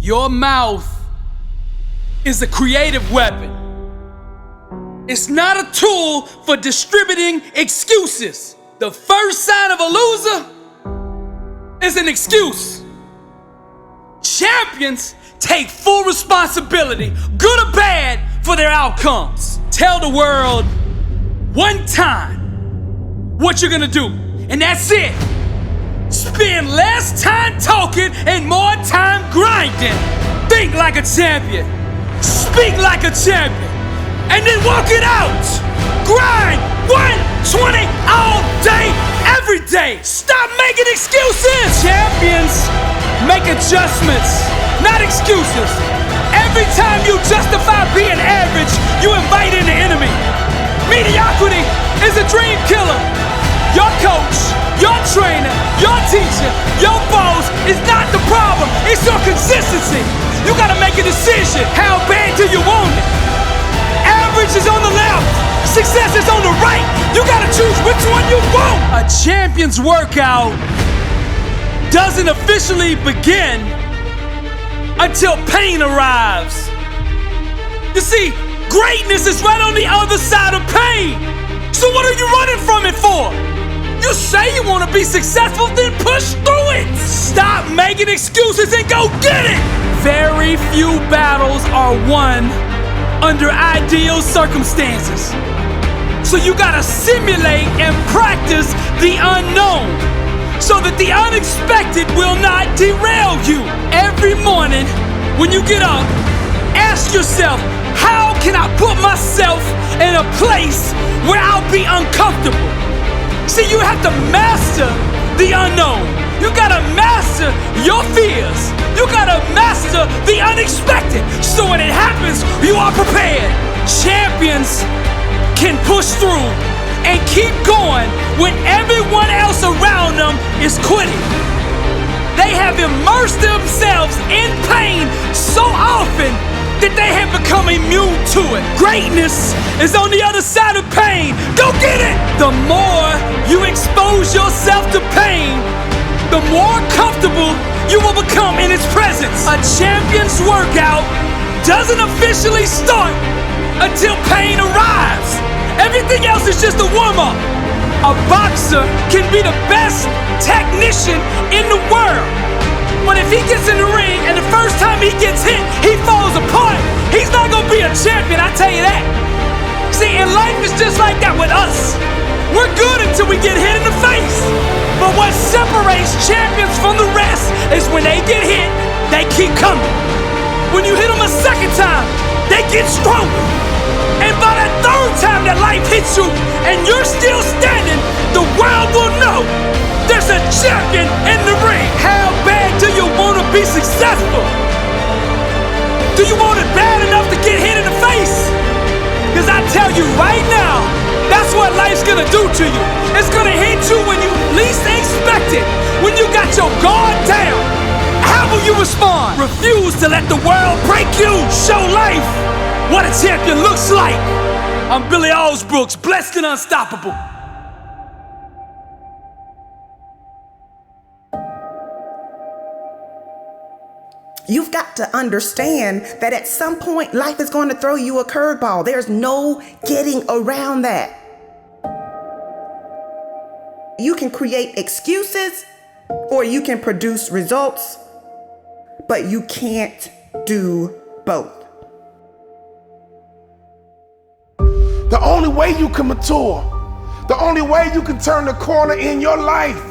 Your mouth is a creative weapon. It's not a tool for distributing excuses. The first sign of a loser is an excuse. Champions take full responsibility, good or bad, for their outcomes. Tell the world one time what you're gonna do, and that's it. Spend less time talking and more time grinding. Think like a champion, speak like a champion, and then walk it out. Grind 120 all day, every day. Stop making excuses. Champions make adjustments, not excuses. Every time you justify being average, you invite in the enemy. Mediocrity is a dream killer. Your coach, your trainer, your teacher, your boss is not the problem. It's your consistency. You gotta make a decision. How bad do you want it? Average is on the left, success is on the right. You gotta choose which one you want. A champion's workout doesn't officially begin until pain arrives. You see, greatness is right on the other side of pain. So what are you running from it for? You say you want to be successful, then push through it. Stop making excuses and go get it. Very few battles are won under ideal circumstances. So you gotta simulate and practice the unknown so that the unexpected will not derail you. Every morning when you get up, ask yourself, how can I put myself in a place where I'll be uncomfortable? See, you have to master the unknown. You gotta master your fears. You gotta master the unexpected. So when it happens, you are prepared. Champions can push through and keep going when everyone else around them is quitting. They have immersed themselves in pain so often that they have become immune to it. Greatness is on the other side of pain. Go get it! The more you expose yourself to pain, the more comfortable you will become in its presence. A champion's workout doesn't officially start until pain arrives. Everything else is just a warm-up. A boxer can be the best technician in the world, but if he gets in the ring and the first time he gets hit, he falls apart, he's not gonna be a champion, I tell you that. See, and life is just like that with us. We're good until we get hit in the face. But what separates champions from the rest is when they get hit, they keep coming. When you hit them a second time, they get stronger. And by that third time that life hits you and you're still standing, the world will know there's a champion in the ring. How bad do you want to be successful? Do you want it bad enough to get hit in the face? Because I tell you right now, that's what life's gonna do to you. It's gonna hit you when you least expect it. When you got your guard down, how will you respond? Refuse to let the world break you. Show life what a champion looks like. I'm Billy Alsbrooks, blessed and unstoppable. You've got to understand that at some point, life is going to throw you a curveball. There's no getting around that. You can create excuses or you can produce results, but you can't do both. The only way you can mature, the only way you can turn the corner in your life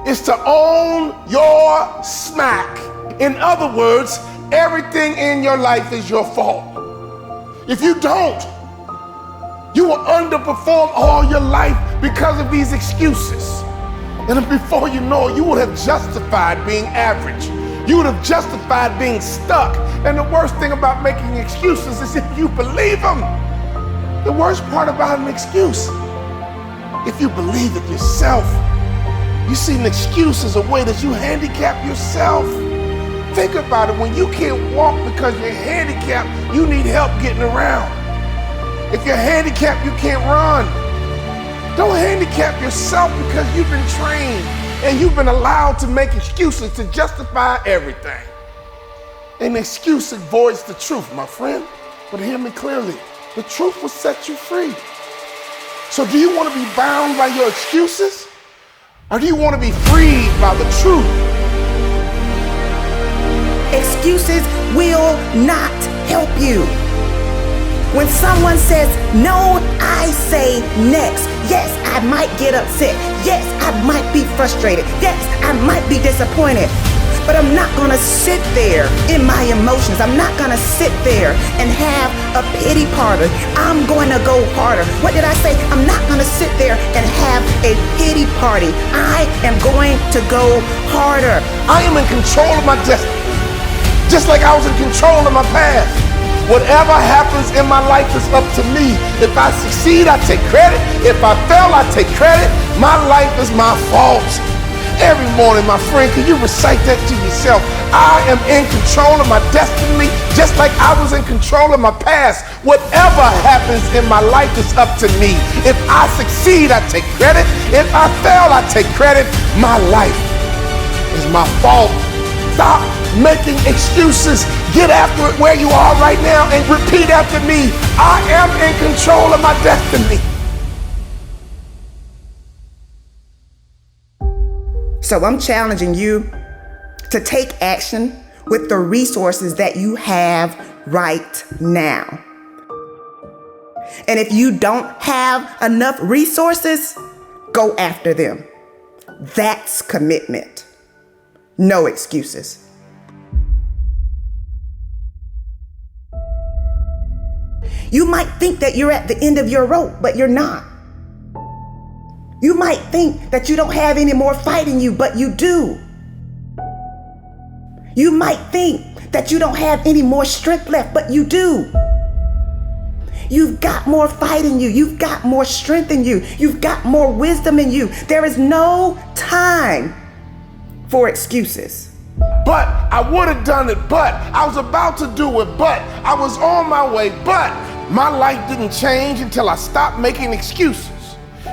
is to own your smack. In other words, everything in your life is your fault. If you don't, you will underperform all your life because of these excuses. And before you know it, you would have justified being average. You would have justified being stuck. And the worst thing about making excuses is if you believe them. The worst part about an excuse, if you believe it yourself, you see an excuse as a way that you handicap yourself. Think about it, when you can't walk because you're handicapped, you need help getting around. If you're handicapped, you can't run. Don't handicap yourself because you've been trained and you've been allowed to make excuses to justify everything. An excuse avoids the truth, my friend. But hear me clearly. The truth will set you free. So do you want to be bound by your excuses? Or do you want to be freed by the truth? Excuses will not help you. When someone says no, I say next. Yes, I might get upset. Yes, I might be frustrated. Yes, I might be disappointed. But I'm not gonna sit there in my emotions. I'm not gonna sit there and have a pity party. I'm going to go harder. What did I say? I'm not gonna sit there and have a pity party. I am going to go harder. I am in control of my destiny. Just like I was in control of my past. Whatever happens in my life is up to me. If I succeed, I take credit. If I fail, I take credit. My life is my fault. Every morning, my friend, can you recite that to yourself? I am in control of my destiny, just like I was in control of my past. Whatever happens in my life is up to me. If I succeed, I take credit. If I fail, I take credit. My life is my fault. Stop making excuses. Get after it where you are right now and repeat after me. I am in control of my destiny. So I'm challenging you to take action with the resources that you have right now. And if you don't have enough resources, go after them. That's commitment. No excuses. You might think that you're at the end of your rope, but you're not. You might think that you don't have any more fight in you, but you do. You might think that you don't have any more strength left, but you do. You've got more fight in you. You've got more strength in you. You've got more wisdom in you. There is no time for excuses. But I would have done it, but I was about to do it, but I was on my way, but my life didn't change until I stopped making excuses.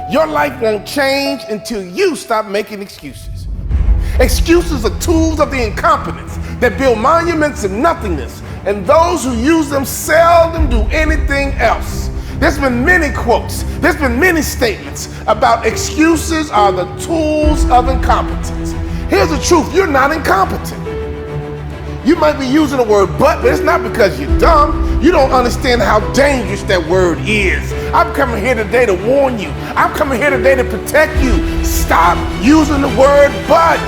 Your life won't change until you stop making excuses. Excuses are tools of the incompetence that build monuments of nothingness, and those who use them seldom do anything else. There's been many quotes, there's been many statements about excuses are the tools of incompetence. Here's the truth, you're not incompetent. You might be using the word but it's not because you're dumb. You don't understand how dangerous that word is. I'm coming here today to warn you. I'm coming here today to protect you. Stop using the word but.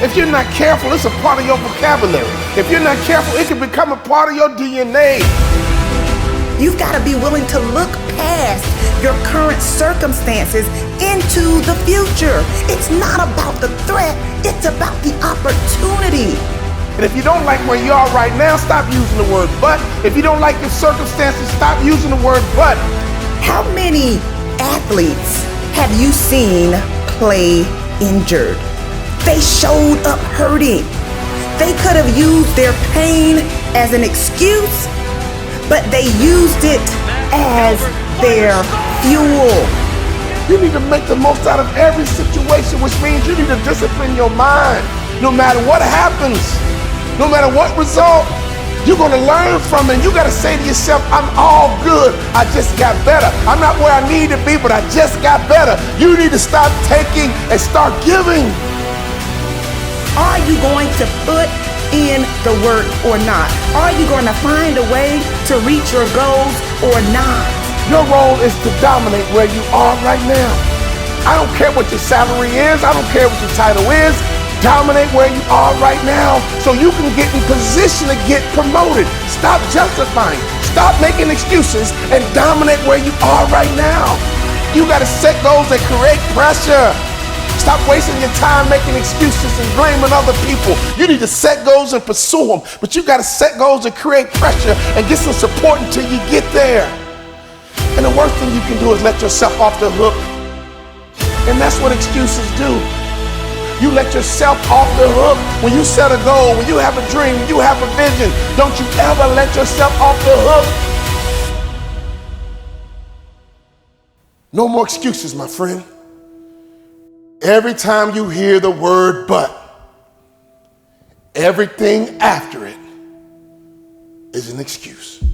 If you're not careful, it's a part of your vocabulary. If you're not careful, it can become a part of your DNA. You've got to be willing to look past your current circumstances into the future. It's not about the threat, it's about the opportunity. And if you don't like where you are right now, stop using the word but. If you don't like your circumstances, stop using the word but. How many athletes have you seen play injured? They showed up hurting. They could have used their pain as an excuse, but they used it as their fuel. You need to make the most out of every situation, which means you need to discipline your mind. No matter what happens, no matter what result, you're gonna learn from it. You gotta say to yourself, I'm all good, I just got better. I'm not where I need to be, but I just got better. You need to stop taking and start giving. Are you going to put in the work or not? Are you going to find a way to reach your goals or not? Your role is to dominate where you are right now. I don't care what your salary is. I don't care what your title is. Dominate where you are right now so you can get in position to get promoted. Stop justifying. Stop making excuses and dominate where you are right now. You got to set goals that create pressure. Stop wasting your time making excuses and blaming other people. You need to set goals and pursue them, but you got to set goals that create pressure and get some support until you get there. And the worst thing you can do is let yourself off the hook. And that's what excuses do. You let yourself off the hook when you set a goal, when you have a dream, when you have a vision. Don't you ever let yourself off the hook. No more excuses, my friend. Every time you hear the word but, everything after it is an excuse.